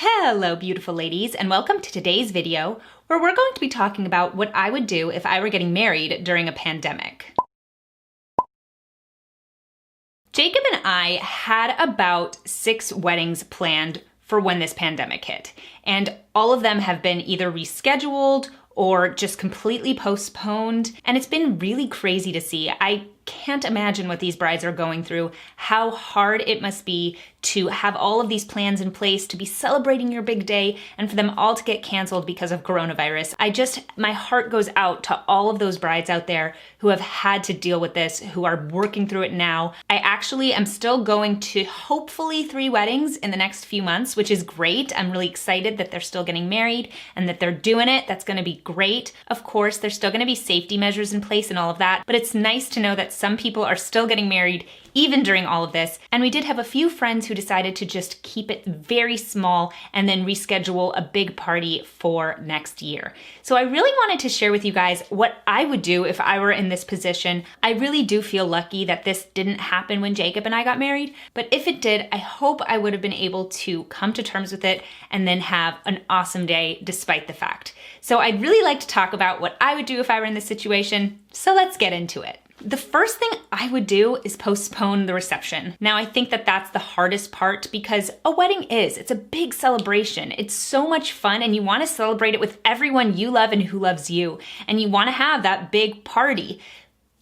Hello, beautiful ladies, and welcome to today's video where we're going to be talking about what I would do if I were getting married during a pandemic. Jacob and I had about 6 weddings planned for when this pandemic hit, and all of them have been either rescheduled or just completely postponed, and it's been really crazy to see. I can't imagine what these brides are going through, how hard it must be to have all of these plans in place, to be celebrating your big day, and for them all to get canceled because of coronavirus. My heart goes out to all of those brides out there who have had to deal with this, who are working through it now. I actually am still going to hopefully 3 weddings in the next few months, which is great. I'm really excited that they're still getting married and that they're doing it. That's gonna be great. Of course, there's still gonna be safety measures in place and all of that, but it's nice to know that some people are still getting married even during all of this. And we did have a few friends who decided to just keep it very small and then reschedule a big party for next year. So I really wanted to share with you guys what I would do if I were in this position. I really do feel lucky that this didn't happen when Jacob and I got married, but if it did, I hope I would have been able to come to terms with it and then have an awesome day despite the fact. So I'd really like to talk about what I would do if I were in this situation, so let's get into it. The first thing I would do is postpone the reception. Now, I think that that's the hardest part because a wedding it's a big celebration. It's so much fun and you want to celebrate it with everyone you love and who loves you. And you want to have that big party.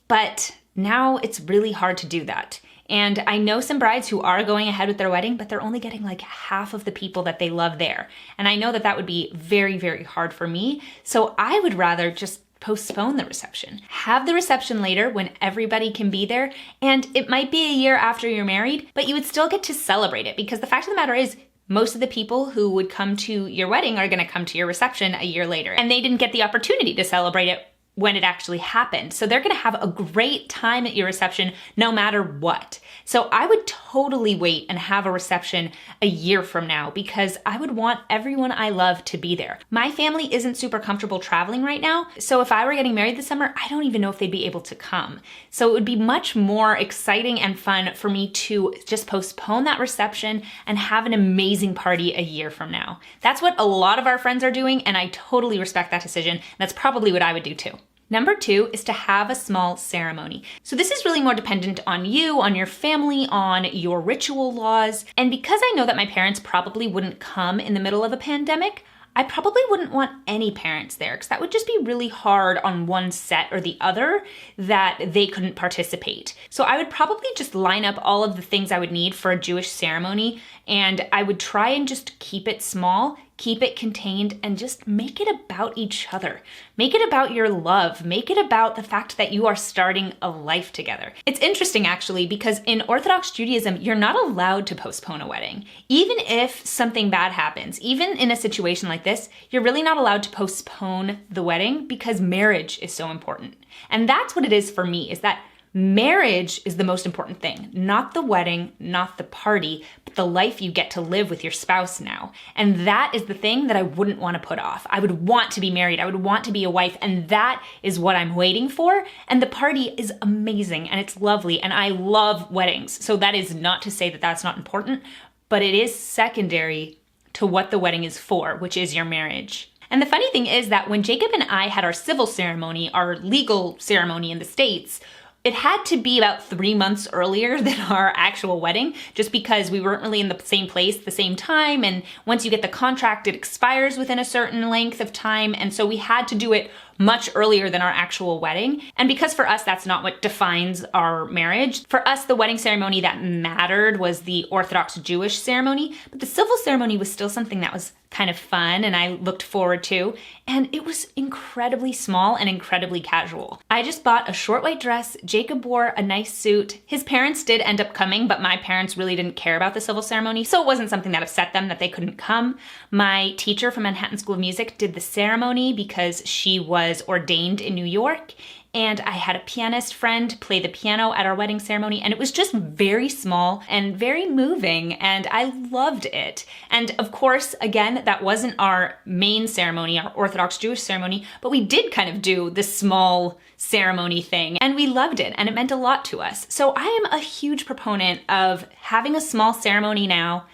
But now it's really hard to do that. And I know some brides who are going ahead with their wedding, but they're only getting like half of the people that they love there. And I know that that would be very, very hard for me. So I would rather just postpone the reception. Have the reception later when everybody can be there, and it might be a year after you're married, but you would still get to celebrate it because the fact of the matter is most of the people who would come to your wedding are gonna come to your reception a year later, and they didn't get the opportunity to celebrate it when it actually happened. So they're gonna have a great time at your reception no matter what. So I would totally wait and have a reception a year from now because I would want everyone I love to be there. My family isn't super comfortable traveling right now, so if I were getting married this summer, I don't even know if they'd be able to come. So it would be much more exciting and fun for me to just postpone that reception and have an amazing party a year from now. That's what a lot of our friends are doing, and I totally respect that decision. That's probably what I would do too. Number 2 is to have a small ceremony. So this is really more dependent on you, on your family, on your ritual laws. And because I know that my parents probably wouldn't come in the middle of a pandemic, I probably wouldn't want any parents there because that would just be really hard on one set or the other that they couldn't participate. So I would probably just line up all of the things I would need for a Jewish ceremony, and I would try and just keep it small, keep it contained, and just make it about each other. Make it about your love. Make it about the fact that you are starting a life together. It's interesting actually because in Orthodox Judaism, you're not allowed to postpone a wedding. Even if something bad happens, even in a situation like this, you're really not allowed to postpone the wedding because marriage is so important. And that's what it is for me, is that marriage is the most important thing, not the wedding, not the party, but the life you get to live with your spouse now. And that is the thing that I wouldn't want to put off. I would want to be married. I would want to be a wife. And that is what I'm waiting for. And the party is amazing and it's lovely. And I love weddings. So that is not to say that that's not important, but it is secondary to what the wedding is for, which is your marriage. And the funny thing is that when Jacob and I had our civil ceremony, our legal ceremony in the States, it had to be about 3 months earlier than our actual wedding, just because we weren't really in the same place at the same time. And once you get the contract, it expires within a certain length of time. And so we had to do it much earlier than our actual wedding. And because for us, that's not what defines our marriage. For us, the wedding ceremony that mattered was the Orthodox Jewish ceremony, but the civil ceremony was still something that was kind of fun and I looked forward to. And it was incredibly small and incredibly casual. I just bought a short white dress. Jacob wore a nice suit. His parents did end up coming, but my parents really didn't care about the civil ceremony, so it wasn't something that upset them that they couldn't come. My teacher from Manhattan School of Music did the ceremony because she was ordained in New York, and I had a pianist friend play the piano at our wedding ceremony, and it was just very small and very moving, and I loved it. And of course, again, that wasn't our main ceremony, our Orthodox Jewish ceremony, but we did kind of do the small ceremony thing, and we loved it, and it meant a lot to us. So I am a huge proponent of having a small ceremony now,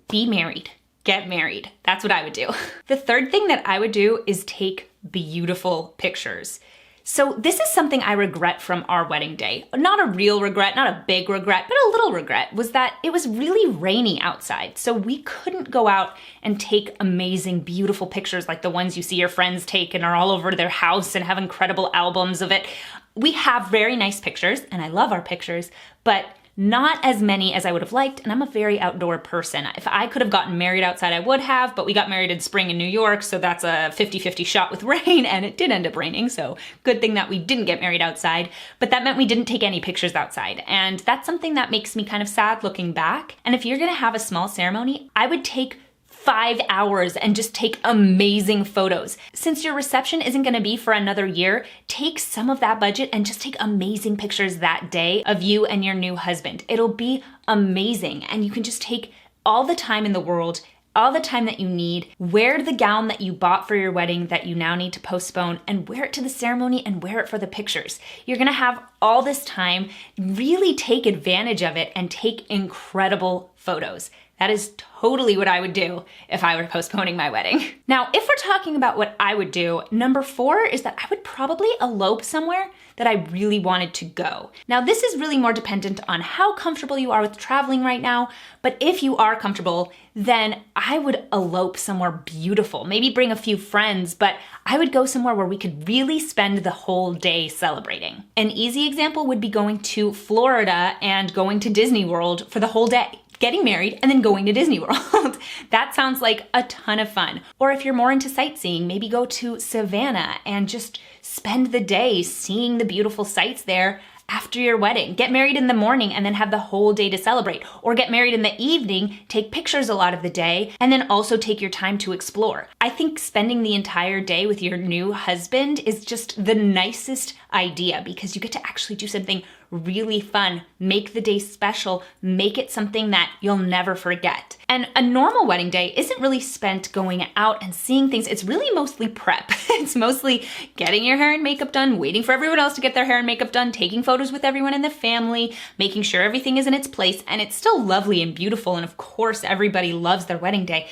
be married. get married. That's what I would do. The third thing that I would do is take beautiful pictures. So this is something I regret from our wedding day. Not a real regret, not a big regret, but a little regret, was that it was really rainy outside. So we couldn't go out and take amazing, beautiful pictures like the ones you see your friends take and are all over their house and have incredible albums of it. We have very nice pictures, and I love our pictures, but not as many as I would have liked, and I'm a very outdoor person. If I could have gotten married outside, I would have, but we got married in spring in New York, so that's a 50-50 shot with rain, and it did end up raining, so good thing that we didn't get married outside, but that meant we didn't take any pictures outside, and that's something that makes me kind of sad looking back. And if you're gonna have a small ceremony, I would take 5 hours and just take amazing photos. Since your reception isn't gonna be for another year, take some of that budget and just take amazing pictures that day of you and your new husband. It'll be amazing, and you can just take all the time in the world, all the time that you need, wear the gown that you bought for your wedding that you now need to postpone, and wear it to the ceremony and wear it for the pictures. You're gonna have all this time, really take advantage of it and take incredible photos. That is totally what I would do if I were postponing my wedding. Now, if we're talking about what I would do, number 4 is that I would probably elope somewhere that I really wanted to go. Now, this is really more dependent on how comfortable you are with traveling right now, but if you are comfortable, then I would elope somewhere beautiful. Maybe bring a few friends, but I would go somewhere where we could really spend the whole day celebrating. An easy example would be going to Florida and going to Disney World for the whole day. Getting married and then going to Disney World. That sounds like a ton of fun. Or if you're more into sightseeing, maybe go to Savannah and just spend the day seeing the beautiful sights there after your wedding. Get married in the morning and then have the whole day to celebrate. Or get married in the evening, take pictures a lot of the day, and then also take your time to explore. I think spending the entire day with your new husband is just the nicest idea because you get to actually do something really fun, make the day special, make it something that you'll never forget. And a normal wedding day isn't really spent going out and seeing things. It's really mostly prep. It's mostly getting your hair and makeup done, waiting for everyone else to get their hair and makeup done, taking photos with everyone in the family, making sure everything is in its place, and it's still lovely and beautiful, and of course everybody loves their wedding day.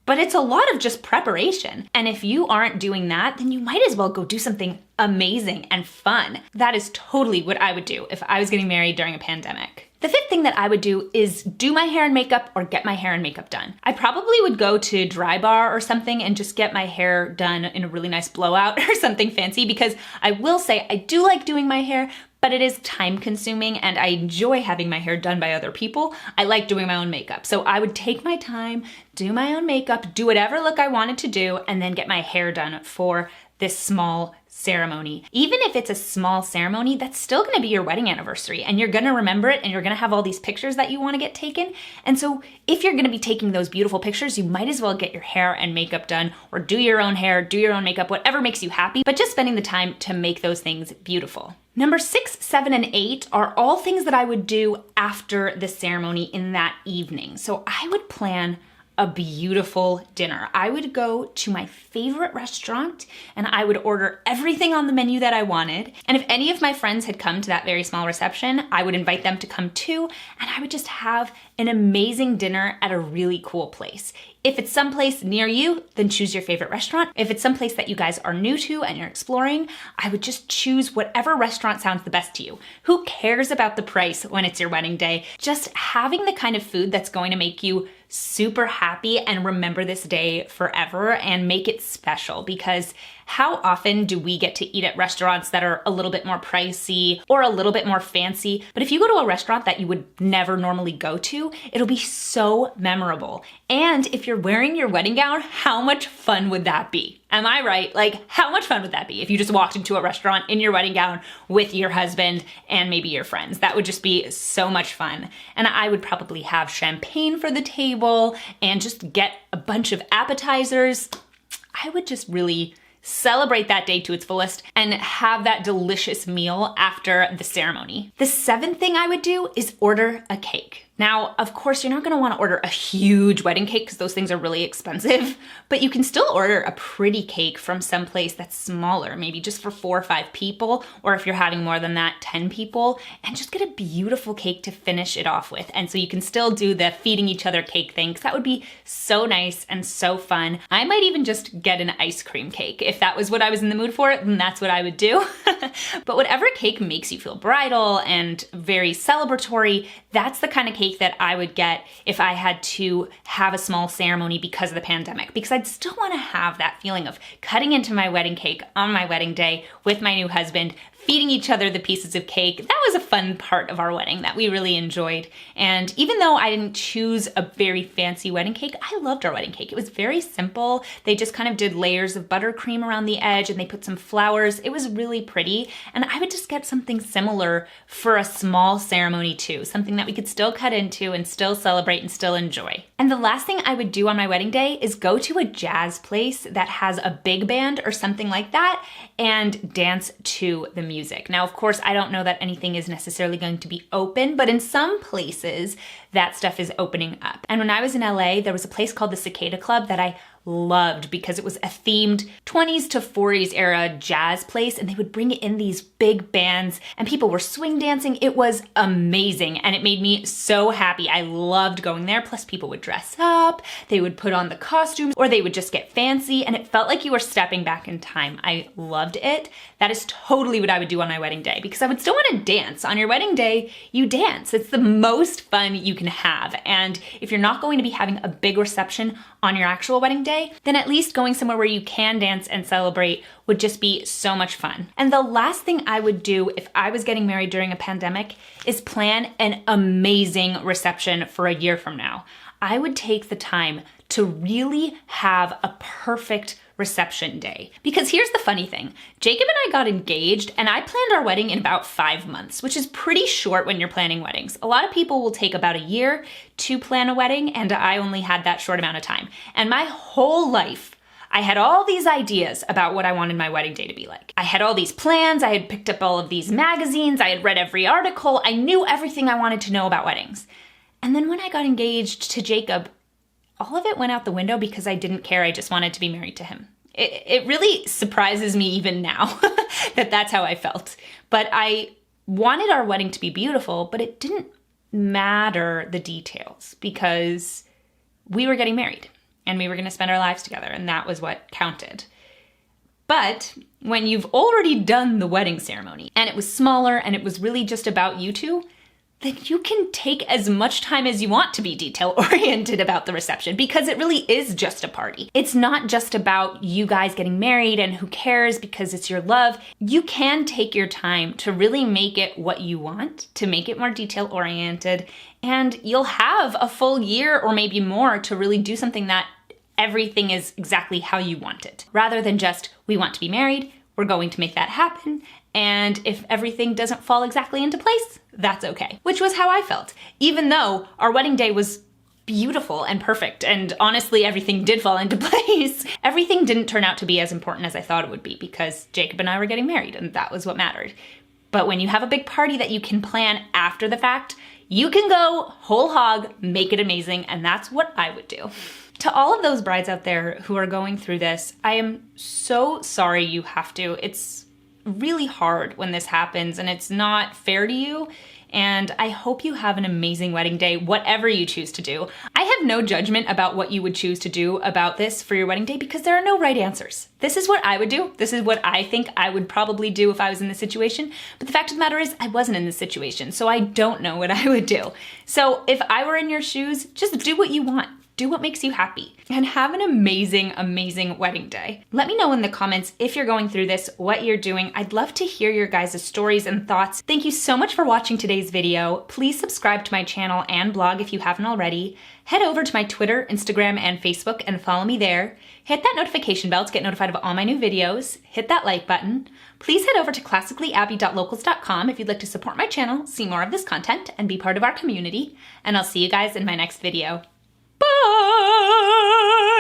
But it's a lot of just preparation. And if you aren't doing that, then you might as well go do something amazing and fun. That is totally what I would do if I was getting married during a pandemic. The 5th thing that I would do is do my hair and makeup or get my hair and makeup done. I probably would go to Dry Bar or something and just get my hair done in a really nice blowout or something fancy, because I will say I do like doing my hair, but it is time consuming and I enjoy having my hair done by other people. I like doing my own makeup. So I would take my time, do my own makeup, do whatever look I wanted to do, and then get my hair done for this small ceremony. Even if it's a small ceremony, that's still gonna be your wedding anniversary and you're gonna remember it and you're gonna have all these pictures that you wanna get taken. And so if you're gonna be taking those beautiful pictures, you might as well get your hair and makeup done or do your own hair, do your own makeup, whatever makes you happy, but just spending the time to make those things beautiful. Number 6, 7, and 8 are all things that I would do after the ceremony in that evening. So I would plan a beautiful dinner. I would go to my favorite restaurant and I would order everything on the menu that I wanted. And if any of my friends had come to that very small reception, I would invite them to come too, and I would just have an amazing dinner at a really cool place. If it's someplace near you, then choose your favorite restaurant. If it's someplace that you guys are new to and you're exploring, I would just choose whatever restaurant sounds the best to you. Who cares about the price when it's your wedding day? Just having the kind of food that's going to make you super happy and remember this day forever and make it special, because how often do we get to eat at restaurants that are a little bit more pricey or a little bit more fancy? But if you go to a restaurant that you would never normally go to, it'll be so memorable. And if you're wearing your wedding gown, how much fun would that be? Am I right? Like, how much fun would that be if you just walked into a restaurant in your wedding gown with your husband and maybe your friends? That would just be so much fun. And I would probably have champagne for the table and just get a bunch of appetizers. I would just really celebrate that day to its fullest and have that delicious meal after the ceremony. The 7th thing I would do is order a cake. Now, of course, you're not gonna wanna order a huge wedding cake because those things are really expensive, but you can still order a pretty cake from someplace that's smaller, maybe just for 4 or 5 people, or if you're having more than that, 10 people, and just get a beautiful cake to finish it off with. And so you can still do the feeding each other cake thing, because that would be so nice and so fun. I might even just get an ice cream cake. If that was what I was in the mood for, then that's what I would do. But whatever cake makes you feel bridal and very celebratory, that's the kind of cake that I would get if I had to have a small ceremony because of the pandemic, because I'd still want to have that feeling of cutting into my wedding cake on my wedding day with my new husband, feeding each other the pieces of cake. That was a fun part of our wedding that we really enjoyed. And even though I didn't choose a very fancy wedding cake, I loved our wedding cake. It was very simple. They just kind of did layers of buttercream around the edge and they put some flowers. It was really pretty. And I would just get something similar for a small ceremony too, something that we could still cut into and still celebrate and still enjoy. And the last thing I would do on my wedding day is go to a jazz place that has a big band or something like that and dance to the music. Now, of course, I don't know that anything is necessarily going to be open, but in some places that stuff is opening up. And when I was in LA, there was a place called the Cicada Club that I loved because it was a themed 20s to 40s era jazz place, and they would bring in these big bands and people were swing dancing. It was amazing and it made me so happy. I loved going there. Plus people would dress up, they would put on the costumes, or they would just get fancy, and it felt like you were stepping back in time. I loved it. That is totally what I would do on my wedding day, because I would still want to dance. On your wedding day, you dance. It's the most fun you can have. And if you're not going to be having a big reception on your actual wedding day, then at least going somewhere where you can dance and celebrate would just be so much fun. And the last thing I would do if I was getting married during a pandemic is plan an amazing reception for a year from now. I would take the time to really have a perfect reception day. Because here's the funny thing, Jacob and I got engaged and I planned our wedding in about 5 months, which is pretty short when you're planning weddings. A lot of people will take about a year to plan a wedding, and I only had that short amount of time. And my whole life, I had all these ideas about what I wanted my wedding day to be like. I had all these plans, I had picked up all of these magazines, I had read every article, I knew everything I wanted to know about weddings. And then when I got engaged to Jacob, all of it went out the window because I didn't care. I just wanted to be married to him. It really surprises me even now that that's how I felt. But I wanted our wedding to be beautiful, but it didn't matter the details because we were getting married and we were going to spend our lives together, and that was what counted. But when you've already done the wedding ceremony and it was smaller and it was really just about you two, then you can take as much time as you want to be detail-oriented about the reception, because it really is just a party. It's not just about you guys getting married and who cares because it's your love. You can take your time to really make it what you want, to make it more detail-oriented, and you'll have a full year or maybe more to really do something that everything is exactly how you want it. Rather than just, we want to be married, we're going to make that happen, and if everything doesn't fall exactly into place, that's okay. Which was how I felt. Even though our wedding day was beautiful and perfect, and honestly, everything did fall into place, everything didn't turn out to be as important as I thought it would be, because Jacob and I were getting married, and that was what mattered. But when you have a big party that you can plan after the fact, you can go whole hog, make it amazing, and that's what I would do. To all of those brides out there who are going through this, I am so sorry you have to. It's really hard when this happens and it's not fair to you. And I hope you have an amazing wedding day, whatever you choose to do. I have no judgment about what you would choose to do about this for your wedding day, because there are no right answers. This is what I would do. This is what I think I would probably do if I was in this situation. But the fact of the matter is, I wasn't in this situation, so I don't know what I would do. So if I were in your shoes, just do what you want. Do what makes you happy, and have an amazing, amazing wedding day. Let me know in the comments if you're going through this, what you're doing. I'd love to hear your guys' stories and thoughts. Thank you so much for watching today's video. Please subscribe to my channel and blog if you haven't already. Head over to my Twitter, Instagram, and Facebook and follow me there. Hit that notification bell to get notified of all my new videos. Hit that like button. Please head over to classicallyabbey.locals.com if you'd like to support my channel, see more of this content, and be part of our community. And I'll see you guys in my next video. Bye!